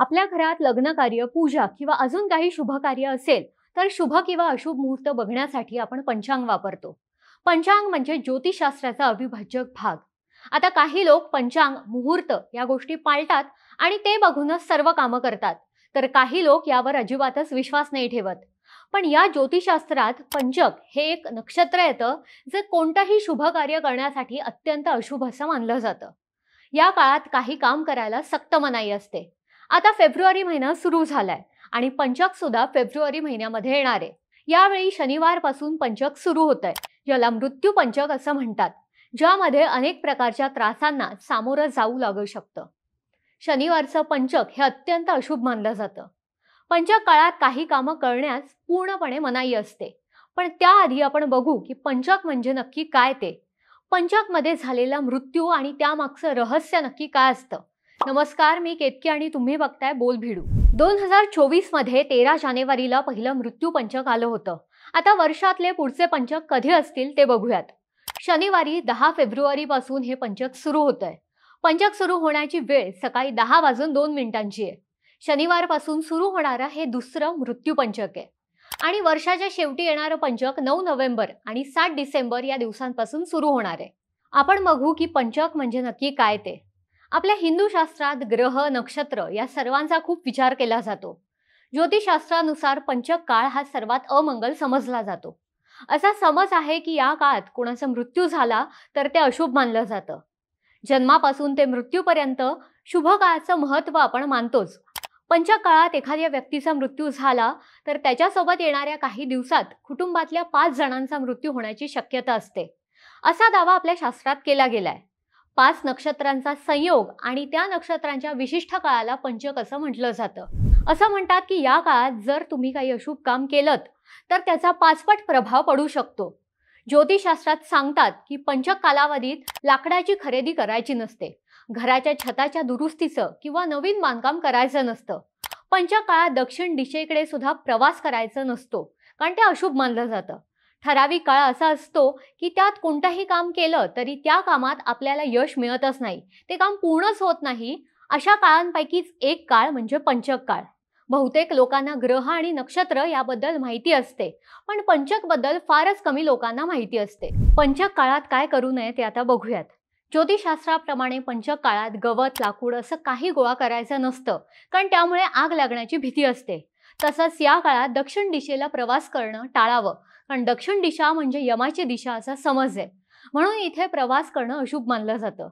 आपल्या घरात लग्न कार्य, पूजा किंवा अजून काही शुभ कार्य असेल तर शुभ किंवा अशुभ मुहूर्त बघण्यासाठी आपण पंचांग वापरतो. पंचांग म्हणजे ज्योतिषशास्त्राचा अविभाज्य भाग. आता काही लोक पंचांग, मुहूर्त या गोष्टी पाळतात आणि ते बघूनच सर्व कामं करतात, तर काही लोक यावर अजिबातच विश्वास नाही ठेवत. पण या ज्योतिषशास्त्रात पंचक हे एक नक्षत्र येतं, जे कोणतंही शुभ कार्य करण्यासाठी अत्यंत अशुभ असं मानलं जातं. या काळात काही काम करायला सक्त मनाई असते. आता फेब्रुवारी महिना सुरू झालाय आणि पंचक सुद्धा फेब्रुवारी महिन्यामध्ये येणार आहे. यावेळी शनिवारपासून पंचक सुरू होत आहे, ज्याला मृत्यू पंचक असं म्हणतात, ज्यामध्ये अनेक प्रकारच्या त्रासांना सामोरं जाऊ लागू शकतं. शनिवारचं पंचक हे अत्यंत अशुभ मानलं जातं. पंचक काळात काही कामं करण्यास पूर्णपणे मनाई असते. पण त्याआधी आपण बघू की पंचक म्हणजे नक्की काय ते. पंचक मध्ये झालेला मृत्यू आणि त्यामागचं रहस्य नक्की काय असतं. नमस्कार, मी केतकी आणि तुम्ही बघताय बोलभिडू. 2024 मध्ये 13 जानेवारीला पहिलं मृत्यू पंचक आलं होतं. आता वर्षातले पुढचे पंचक कधी असतील ते बघूयात. शनिवारी 10 फेब्रुवारी पासून हे पंचक सुरू होत आहे. पंचक सुरू होण्याची वेळ सकाळी 10:02 आहे. शनिवारपासून सुरू होणारं हे दुसरं मृत्यू पंचक आहे आणि वर्षाच्या शेवटी येणारं पंचक 9 नोव्हेंबर आणि 7 डिसेंबर या दिवसांपासून सुरू होणार आहे. आपण बघू की पंचक म्हणजे नक्की काय ते. आपल्या हिंदू शास्त्रात ग्रह, नक्षत्र या सर्वांचा खूप विचार केला जातो. ज्योतिषशास्त्रानुसार पंचक काळ हा सर्वात अमंगल समजला जातो. असा समज आहे की या काळात कोणाचा मृत्यू झाला तर ते अशुभ मानलं जातं. जन्मापासून ते मृत्यूपर्यंत शुभ काळाचं महत्त्व आपण मानतोच. पंचक काळात एखाद्या व्यक्तीचा मृत्यू झाला तर त्याच्यासोबत येणाऱ्या काही दिवसात कुटुंबातल्या 5 जणांचा मृत्यू होण्याची शक्यता असते, असा दावा आपल्या शास्त्रात केला गेलाय. 5 नक्षत्रांचा संयोग आणि त्या नक्षत्रांच्या विशिष्ट काळाला पंचक असं म्हटलं जातं. असं म्हणतात की या काळात जर तुम्ही काही अशुभ काम केलं तर त्याचा 5 पट प्रभाव पडू शकतो. ज्योतिषशास्त्रात सांगतात की पंचक कालावधीत लाकडाची खरेदी करायची नसते, घराच्या छताच्या दुरुस्तीचं किंवा नवीन बांधकाम करायचं नसतं. पंचक काळात दक्षिण दिशेकडे सुद्धा प्रवास करायचा नसतो, कारण ते अशुभ मानलं जातं. ठराविक काळ असा असतो की त्यात कोणतंही काम केलं तरी त्या कामात आपल्याला यश मिळतच नाही, ते काम पूर्णच होत नाही. अशा काळांपैकीच एक काळ म्हणजे पंचक काळ. बहुतेक लोकांना ग्रह आणि नक्षत्र याबद्दल माहिती असते, पण पंचक बद्दल फारच कमी लोकांना माहिती असते. पंचक काळात काय करू नये ते आता बघूयात. ज्योतिषशास्त्राप्रमाणे पंचक काळात गवत, लाकूड असं काही गोळा करायचं नसतं, कारण त्यामुळे आग लागण्याची भीती असते. तसंच या काळात दक्षिण दिशेला प्रवास करणं टाळावं, कारण दक्षिण दिशा म्हणजे यमाची दिशा असा समज आहे. म्हणून इथे प्रवास करणं अशुभ मानलं जातं.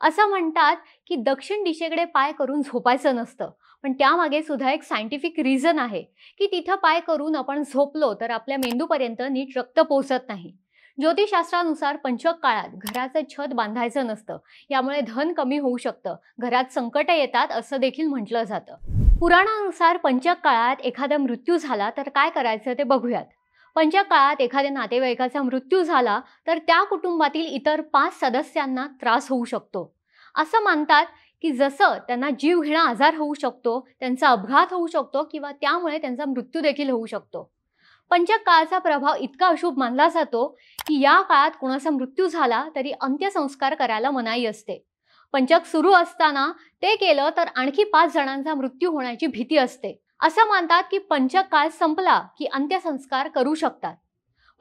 असं म्हणतात की दक्षिण दिशेकडे पाय करून झोपायचं नसतं, पण त्यामागे सुद्धा एक सायंटिफिक रिझन आहे की तिथं पाय करून आपण झोपलो तर आपल्या मेंदूपर्यंत नीट रक्त पोहोचत नाही. ज्योतिषशास्त्रानुसार पंचक काळात घराचं छत बांधायचं नसतं, यामुळे धन कमी होऊ शकतं, घरात संकट येतात असं देखील म्हटलं जातं. पुराणानुसार पंचक काळात एखादा मृत्यू झाला तर काय करायचं ते बघूयात. पंचक काळात एखाद्या नातेवाईकाचा मृत्यू झाला तर त्या कुटुंबातील इतर 5 सदस्यांना त्रास होऊ शकतो. असं मानतात की जसं त्यांना जीवघेणा आजार होऊ शकतो, त्यांचा अपघात होऊ शकतो किंवा त्यामुळे त्यांचा मृत्यू देखील होऊ शकतो. पंचक काळाचा प्रभाव इतका अशुभ मानला जातो की या काळात कुणाचा मृत्यू झाला तरी अंत्यसंस्कार करायला मनाई असते. पंचक सुरू असताना ते केलं तर आणखी 5 जणांचा मृत्यू होण्याची भीती असते. असं मानतात की पंचक काळ संपला की अंत्यसंस्कार करू शकतात.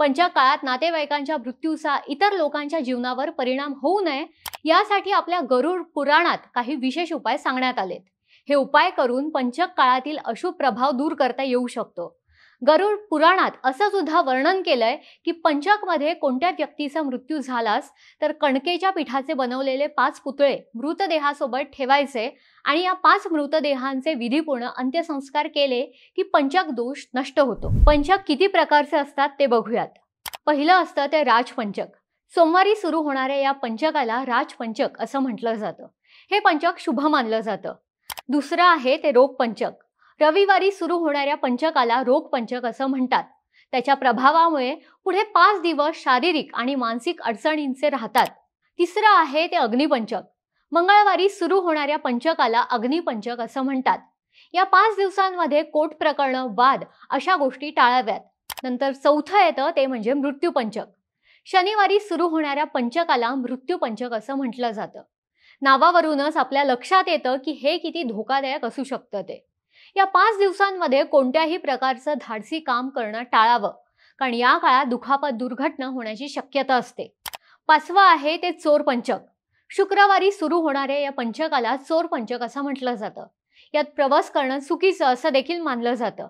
पंचक काळात नातेवाईकांच्या मृत्यूचा इतर लोकांच्या जीवनावर परिणाम होऊ नये यासाठी आपल्या गरुड पुराणात काही विशेष उपाय सांगण्यात आलेत. हे उपाय करून पंचक काळातील अशुभ प्रभाव दूर करता येऊ शकतो. गरुड पुराणात असं सुद्धा वर्णन केलंय की पंचक मध्ये कोणत्या व्यक्तीचा मृत्यू झालास तर कणकेच्या पिठाचे बनवलेले 5 पुतळे मृतदेहासोबत ठेवायचे आणि या 5 मृतदेहांचे विधीपूर्ण अंत्यसंस्कार केले की पंचक दोष नष्ट होतो. पंचक किती प्रकारचे असतात ते बघूयात. पहिलं असतं ते राजपंचक. सोमवारी सुरू होणाऱ्या या पंचकाला राजपंचक असं म्हटलं जातं. हे पंचक शुभ मानलं जातं. दुसरं आहे ते रोगपंचक. रविवारी सुरू होणाऱ्या पंचकाला रोगपंचक असं म्हणतात. त्याच्या प्रभावामुळे पुढे 5 दिवस शारीरिक आणि मानसिक अडचणींचे राहतात. तिसरं आहे ते अग्निपंचक. मंगळवारी सुरू होणाऱ्या पंचकाला अग्निपंचक असं म्हणतात. या 5 दिवसांमध्ये कोर्ट प्रकरणं, वाद अशा गोष्टी टाळाव्यात. नंतर चौथं येतं ते म्हणजे मृत्यूपंचक. शनिवारी सुरू होणाऱ्या पंचकाला मृत्यूपंचक असं म्हटलं जातं. नावावरूनच आपल्या लक्षात येतं की हे किती धोकादायक असू शकतं ते. या 5 दिवसांमध्ये कोणत्याही प्रकारचं धाडसी काम करणं टाळावं, कारण या काळात दुखापत दुर्घटना होण्याची शक्यता असते. 5वं आहे ते चोर पंचक. शुक्रवारी सुरू होणाऱ्या या पंचकाला चोर पंचक असं म्हटलं जातं. यात प्रवास करणं चुकीचं असं देखील मानलं जातं.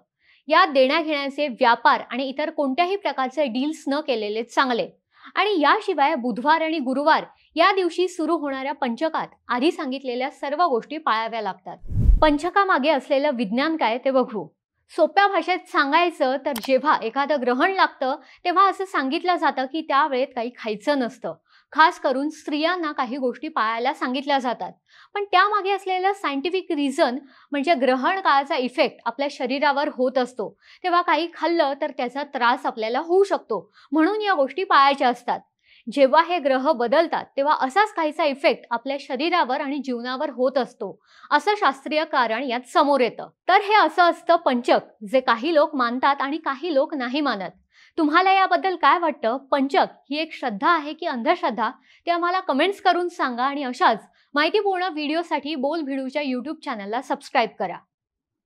यात देण्याघेण्याचे व्यापार आणि इतर कोणत्याही प्रकारचे डील्स न केलेले चांगले. आणि याशिवाय बुधवार आणि गुरुवार या दिवशी सुरू होणाऱ्या पंचकात आधी सांगितलेल्या सर्व गोष्टी पाळाव्या लागतात. पंचकामागे असलेलं विज्ञान काय ते बघू. सोप्या भाषेत सांगायचं तर जेव्हा एखादं ग्रहण लागतं तेव्हा असं सांगितलं जातं की त्या वेळेत काही खायचं नसतं. खास करून स्त्रियांना काही गोष्टी पाळायला सांगितल्या जातात. पण त्यामागे असलेलं सायंटिफिक रिझन म्हणजे ग्रहण काळाचा इफेक्ट आपल्या शरीरावर होत असतो. तेव्हा काही खाल्लं तर त्याचा त्रास आपल्याला होऊ शकतो, म्हणून या गोष्टी पाळायच्या असतात. जेव्हा हे ग्रह बदलतात तेव्हा असाच काहीचा इफेक्ट आपल्या शरीरावर आणि जीवनावर होत असतो, असं शास्त्रीय कारण यात समोर येतं. तर हे असं असतं पंचक, जे काही लोक मानतात आणि काही लोक नाही मानत. तुम्हाला याबद्दल काय वाटतं? पंचक ही एक श्रद्धा आहे की अंधश्रद्धा? ते आम्हाला कमेंट्स करून सांगा आणि अशाच माहितीपूर्ण व्हिडिओसाठी बोल भिडूच्या YouTube चॅनलला सबस्क्राईब करा.